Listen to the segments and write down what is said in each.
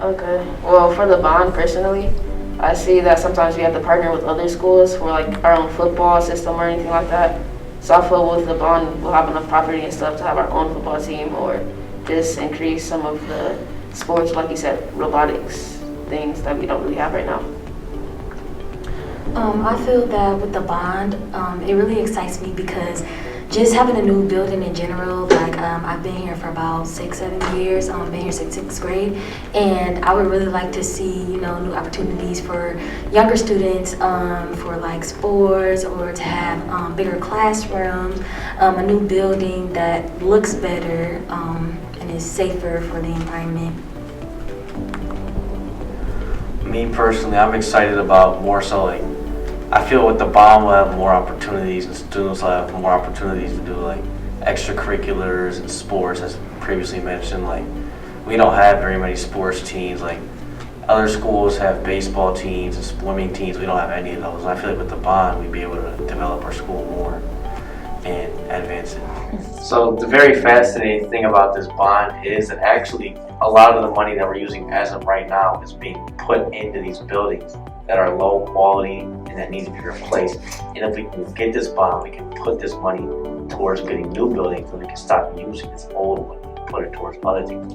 Okay. Well, for the bond, personally, I see that sometimes we have to partner with other schools for like our own football system or anything like that. So I feel with the bond, we'll have enough property and stuff to have our own football team or just increase some of the sports, like you said, robotics, things that we don't really have right now. I feel that with the bond, it really excites me because just having a new building in general, like I've been here for about 6, 7 years. Been here since sixth grade, and I would really like to see new opportunities for younger students, for like sports or to have bigger classrooms, a new building that looks better and is safer for the environment. Me personally, I'm excited about more so like I feel with the bomb we'll have more opportunities and students will have more opportunities to do like extracurriculars and sports as previously mentioned. Like we don't have very many sports teams. Like other schools have baseball teams and swimming teams. We don't have any of those. And I feel like with the bond we'd be able to develop our school more and advance it. So the very fascinating thing about this bond is that actually a lot of the money that we're using as of right now is being put into these buildings that are low quality and that need to be replaced. And if we can get this bond, we can put this money towards getting new buildings, and we can stop using this old one and put it towards other things.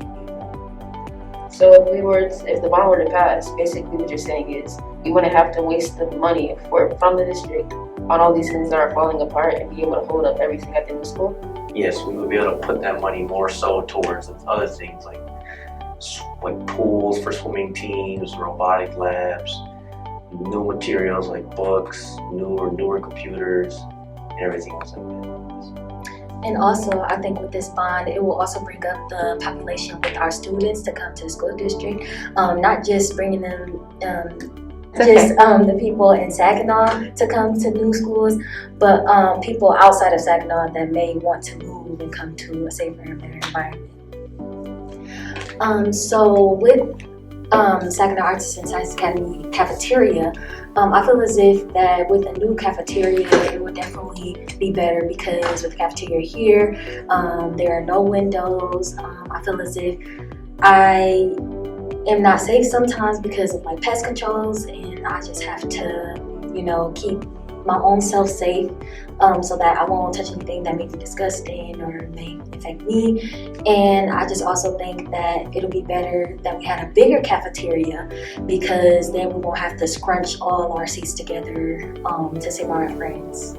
So if the bond were to pass, basically what you're saying is we wouldn't have to waste the money from the district on all these things that are falling apart and be able to hold up everything at the new school? Yes, we would be able to put that money more so towards other things like pools for swimming teams, robotic labs, new materials like books, newer computers, and everything else like that. And also, I think with this bond, it will also bring up the population with our students to come to the school district, not just bringing them, the people in Saginaw to come to new schools, but people outside of Saginaw that may want to move and come to a safer and better environment. So with Saginaw Arts and Science Academy cafeteria, I feel as if that with a new cafeteria, it would definitely be better because with the cafeteria here, there are no windows. I feel as if I am not safe sometimes because of like pest controls, and I just have to, keep my own self safe so that I won't touch anything that may be disgusting or may affect me. And I just also think that it'll be better that we had a bigger cafeteria because then we won't have to scrunch all our seats together to save our friends.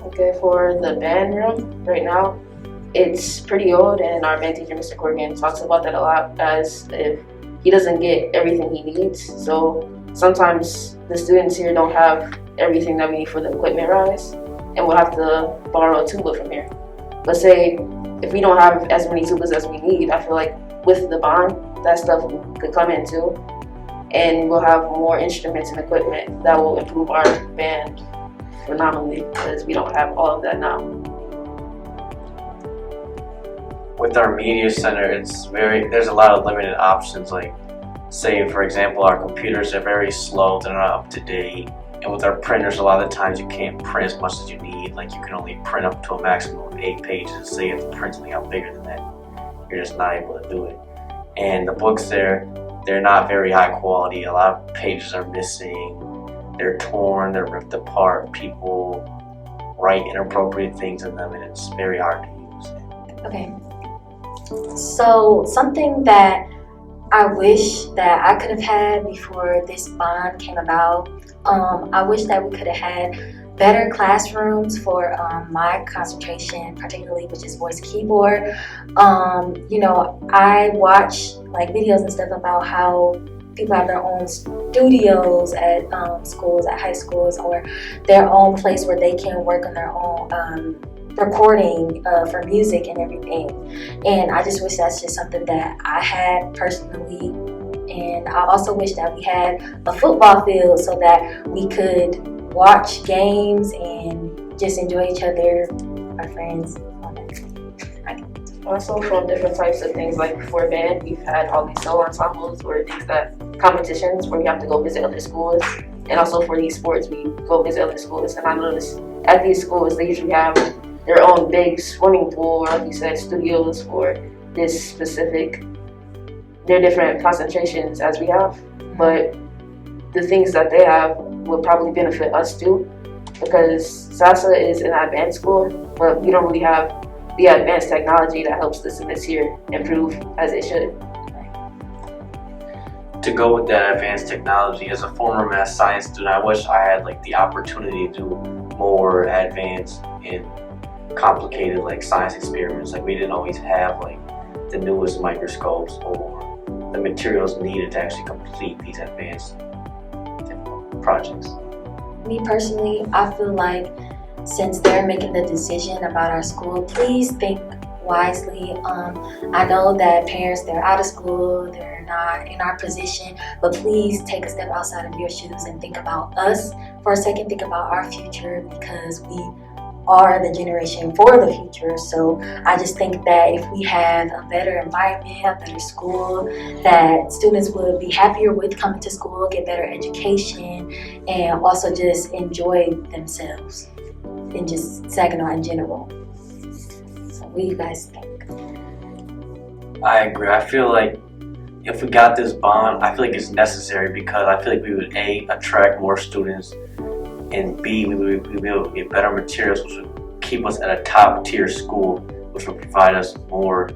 Okay, for the band room right now, it's pretty old, and our band teacher, Mr. Corrigan, talks about that a lot as if he doesn't get everything he needs. So sometimes the students here don't have everything that we need for the equipment rise, and we'll have to borrow a tuba from here. Let's say if we don't have as many tubas as we need, I feel like with the bond, that stuff could come in too, and we'll have more instruments and equipment that will improve our band phenomenally because we don't have all of that now. With our media center, there's a lot of limited options. Like, say for example, our computers are very slow; they're not up to date. And with our printers, a lot of the times you can't print as much as you need. Like you can only print up to a maximum of 8 pages. So you have to print something out bigger than that. You're just not able to do it. And the books they're not very high quality. A lot of pages are missing. They're torn. They're ripped apart. People write inappropriate things in them, and it's very hard to use. Okay. So something that I wish that I could have had before this bond came about, I wish that we could have had better classrooms for my concentration, particularly which is voice keyboard. I watch like videos and stuff about how people have their own studios at schools, at high schools, or their own place where they can work on their own recording for music and everything. And I just wish that's just something that I had personally. And I also wish that we had a football field so that we could watch games and just enjoy each other, our friends. Also, from different types of things, like for band, we've had all these solo ensembles or things competitions where we have to go visit other schools. And also for these sports, we go visit other schools. And I noticed at these schools, they usually have their own big swimming pool, or like you said, studios for this specific their different concentrations as we have, but the things that they have would probably benefit us too, because SASA is an advanced school, but we don't really have the advanced technology that helps the students here improve as they should. To go with that advanced technology, as a former math science student, I wish I had like the opportunity to do more advanced and complicated like science experiments. Like we didn't always have like the newest microscopes or the materials needed to actually complete these advanced projects. Me personally, I feel like since they're making the decision about our school, please think wisely. I know that parents, they're out of school, they're not in our position, but please take a step outside of your shoes and think about us for a second. Think about our future, because we are the generation for the future. So I just think that if we have a better environment, a better school, that students would be happier with coming to school, get better education, and also just enjoy themselves and just Saginaw in general. So what do you guys think? I agree. I feel like if we got this bond, I feel like it's necessary, because I feel like we would A, attract more students, and B, we would be able to get better materials, which would keep us at a top tier school, which would provide us more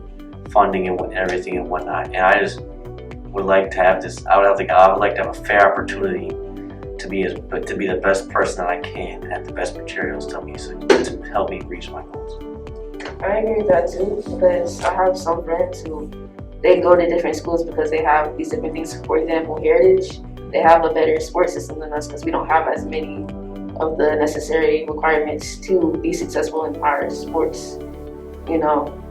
funding and everything and whatnot. And I just would like to have this. I would like to have a fair opportunity to be the best person that I can, and have the best materials to help me reach my goals. I agree with that too, because I have some friends who they go to different schools because they have these different things. For example, Heritage, they have a better sports system than us because we don't have as many of the necessary requirements to be successful in our sports, you know.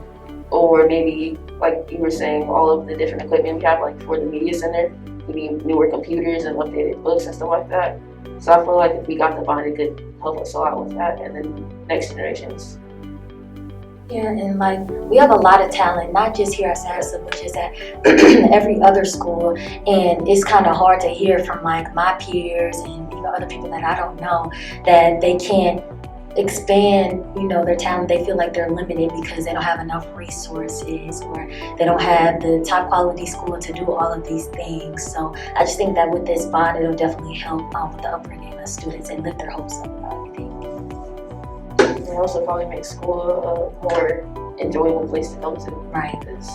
Or maybe, like you were saying, all of the different equipment we have, like for the media center, we need newer computers and updated books and stuff like that. So I feel like if we got the bond, it could help us a lot with that and then next generations. Yeah, and like we have a lot of talent, not just here at SASA, but just at every other school. And it's kind of hard to hear from like my peers and other people that I don't know that they can't expand their talent. They feel like they're limited because they don't have enough resources, or they don't have the top quality school to do all of these things. So I just think that with this bond, it'll definitely help with the upbringing of students and lift their hopes up about everything. It also probably makes school a more enjoyable place to come to. Right. Because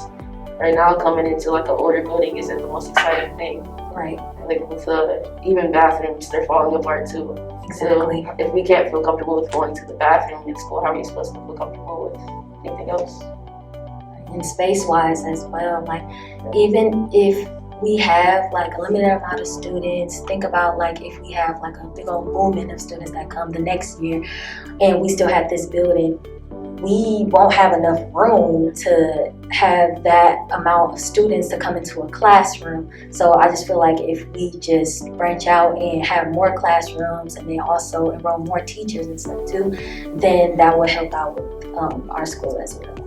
right now, coming into like an older building isn't the most exciting thing. Right. Like with even bathrooms, they're falling apart too. Exactly. So if we can't feel comfortable with going to the bathroom in school, how are you supposed to feel comfortable with anything else? And space-wise as well, like even if we have like a limited amount of students, think about like if we have like a big old booming of students that come the next year and we still have this building, we won't have enough room to have that amount of students to come into a classroom. So I just feel like if we just branch out and have more classrooms and then also enroll more teachers and stuff too, then that will help out with our school as well.